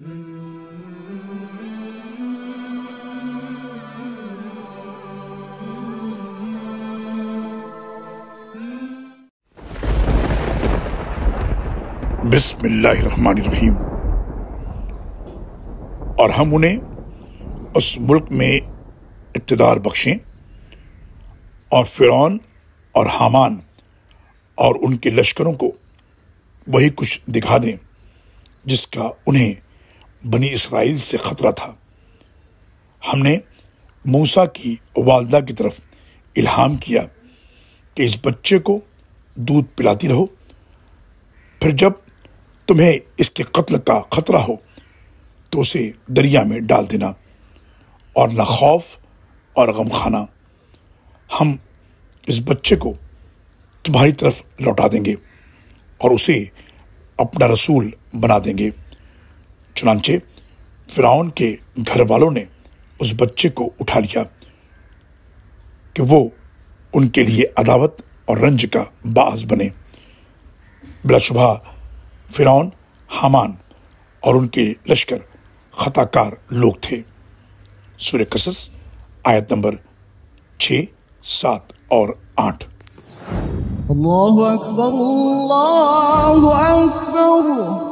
بسم اللہ الرحمن الرحیم۔ اور ہم انہیں اس ملک میں اقتدار بخشیں اور فرعون اور حامان اور ان کے لشکروں کو وہی کچھ دکھا دیں جس کا انہیں بنی اسرائیل سے خطرہ تھا۔ ہم نے موسیٰ کی والدہ کی طرف الہام کیا کہ اس بچے کو دودھ پلاتی رہو، پھر جب تمہیں اس کے قتل کا خطرہ ہو تو اسے دریا میں ڈال دینا، اور نہ خوف اور غم کھانا، ہم اس بچے کو تمہاری طرف لوٹا دیں گے اور اسے اپنا رسول بنا دیں گے۔ چنانچہ فرعون کے گھر والوں نے اس بچے کو اٹھا لیا کہ وہ ان کے لیے عداوت اور رنج کا باعث بنے۔ بلا شبہ فرعون، حامان اور ان کے لشکر خطا کار لوگ تھے۔ سورہ قصص آیت نمبر 6، 7 اور 8۔ اللہ اکبر، اللہ اکبر۔